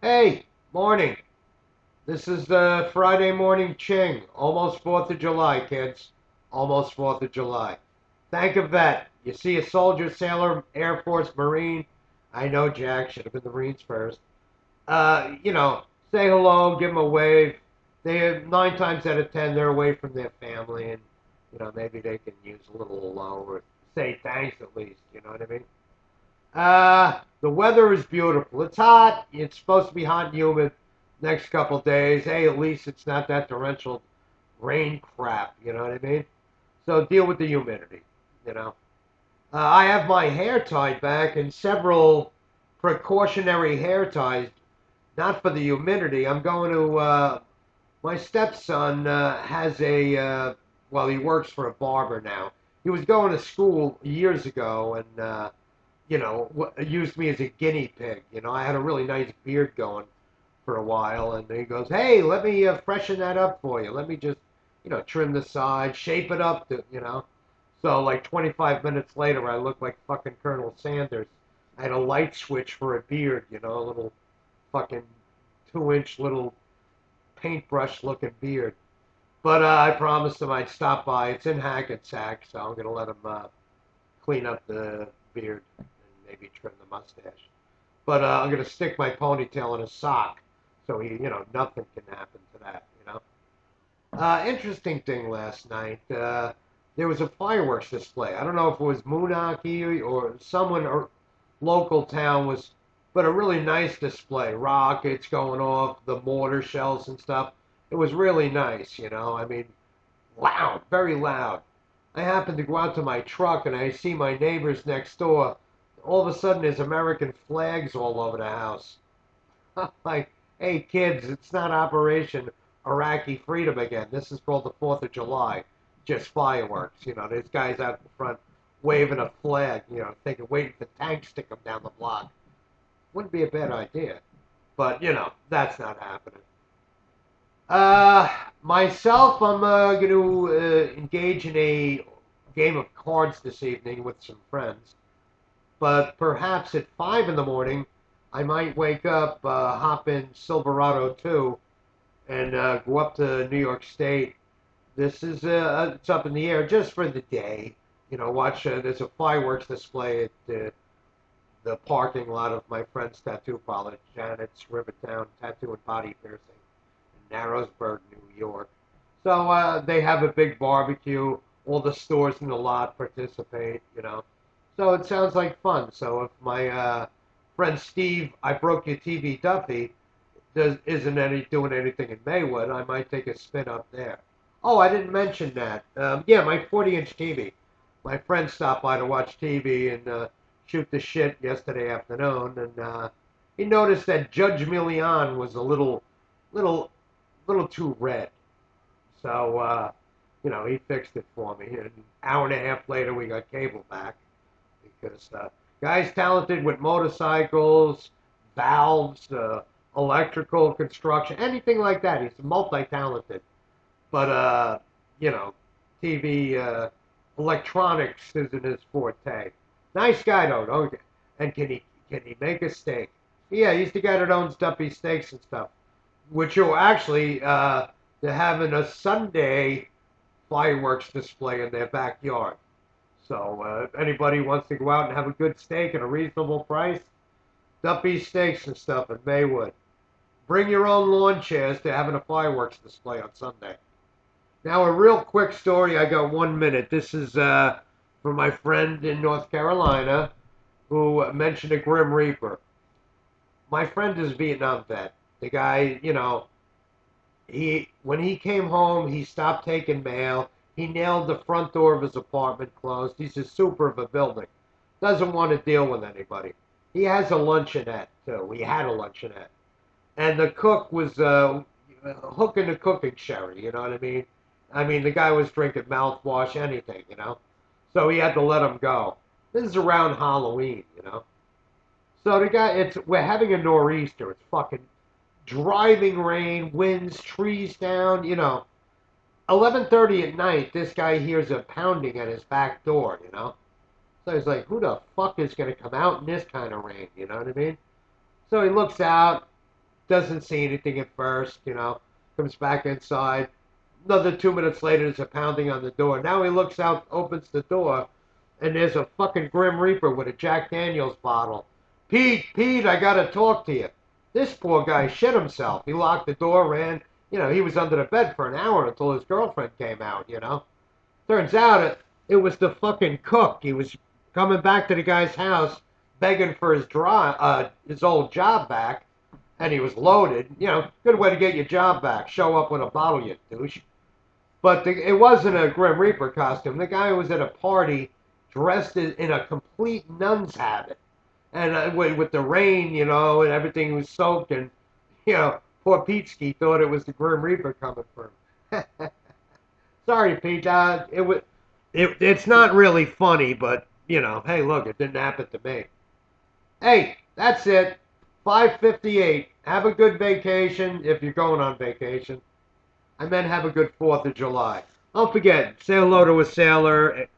Hey, morning. This is the Friday morning Ching. Almost 4th of July, kids. Almost 4th of July. Thank a vet. You see a soldier, sailor, Air Force, Marine. I know Jack should have been the Marines first. Say hello, give them a wave. They 9 times out of 10 they're away from their family, and maybe they can use a little hello or say thanks at least. You know what I mean? The weather is beautiful. It's hot. It's supposed to be hot and humid next couple days. Hey, at least it's not that torrential rain crap. You know what I mean? So deal with the humidity. You know. I have my hair tied back and several precautionary hair ties, not for the humidity. I'm going to. My stepson has well, he works for a barber now. He was going to school years ago and used me as a guinea pig. I had a really nice beard going for a while, and he goes, "Hey, let me freshen that up for you. Let me just, trim the sides, shape it up, So like 25 minutes later, I looked like fucking Colonel Sanders. I had a light switch for a beard, a little fucking 2-inch little paintbrush-looking beard. But I promised him I'd stop by. It's in Hackensack, so I'm gonna let him clean up the beard and maybe trim the mustache. But I'm gonna stick my ponytail in a sock, so nothing can happen to that. Interesting thing last night. There was a fireworks display. I don't know if it was Moonaki or someone or local town was, but a really nice display. Rockets going off, the mortar shells and stuff. It was really nice. I mean, loud, very loud. I happened to go out to my truck and I see my neighbors next door. All of a sudden, there's American flags all over the house. Like, hey kids, it's not Operation Iraqi Freedom again. This is called the 4th of July. Just fireworks. There's guys out in front waving a flag, thinking, waiting for tanks to come down the block. Wouldn't be a bad idea. But, that's not happening. Uh, Myself, I'm going to engage in a game of cards this evening with some friends. But perhaps at 5 in the morning, I might wake up, hop in Silverado 2, and go up to New York State. It's up in the air just for the day. Watch, there's a fireworks display at the parking lot of my friend's tattoo parlor, Janet's Rivertown Tattoo and Body Piercing in Narrowsburg, New York. So they have a big barbecue. All the stores in the lot participate. So it sounds like fun. So if my friend Steve, I broke your TV Duffy, isn't doing anything in Maywood, I might take a spin up there. Oh, I didn't mention that. Yeah, my 40-inch TV. My friend stopped by to watch TV and shoot the shit yesterday afternoon, and he noticed that Judge Milian was a little, little too red. So, he fixed it for me. And an hour and a half later, we got cable back because guy's talented with motorcycles, valves, electrical construction, anything like that. He's multi-talented. But you know, TV electronics isn't his forte. Nice guy though. Okay. And can he make a steak? Yeah, he's the guy that owns Duppy Steaks and stuff. Which will actually they're having a Sunday fireworks display in their backyard. So if anybody wants to go out and have a good steak at a reasonable price, Duppy Steaks and stuff in Maywood. Bring your own lawn chairs. They're having a fireworks display on Sunday. Now, a real quick story. I got 1 minute. This is for my friend in North Carolina who mentioned a Grim Reaper. My friend is a Vietnam vet. The guy, he when he came home, he stopped taking mail. He nailed the front door of his apartment closed. He's a super of a building. Doesn't want to deal with anybody. He has a luncheonette too. He had a luncheonette, and the cook was hooking the cooking sherry. You know what I mean? I mean, the guy was drinking mouthwash, anything. So he had to let him go. This is around Halloween. So the guy, we're having a nor'easter. It's fucking driving rain, winds, trees down. 11:30 at night, this guy hears a pounding at his back door. So he's like, who the fuck is going to come out in this kind of rain? You know what I mean? So he looks out. doesn't see anything at first, comes back inside. Another 2 minutes later, there's a pounding on the door. Now he looks out, opens the door, and there's a fucking Grim Reaper with a Jack Daniels bottle. Pete, Pete, I gotta talk to you. This poor guy shit himself. He locked the door, ran. He was under the bed for an hour until his girlfriend came out. Turns out it was the fucking cook. He was coming back to the guy's house begging for his old job back, and he was loaded. Good way to get your job back. Show up with a bottle, you douche. But it wasn't a Grim Reaper costume. The guy was at a party dressed in a complete nun's habit. And with the rain, and everything was soaked. And, poor Peteski thought it was the Grim Reaper coming for him. Sorry, Pete. It's not really funny, but, hey, look, it didn't happen to me. Hey, that's it. 5:58. Have a good vacation if you're going on vacation. I meant have a good 4th of July. Don't forget, say hello to a sailor,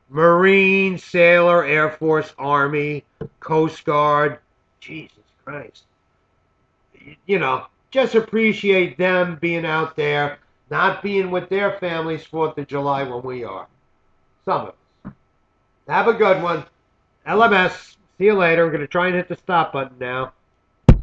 Marine, sailor, Air Force, Army, Coast Guard. Jesus Christ. Just appreciate them being out there, not being with their families 4th of July when we are. Some of us. Have a good one. LMS. See you later. I'm going to try and hit the stop button now.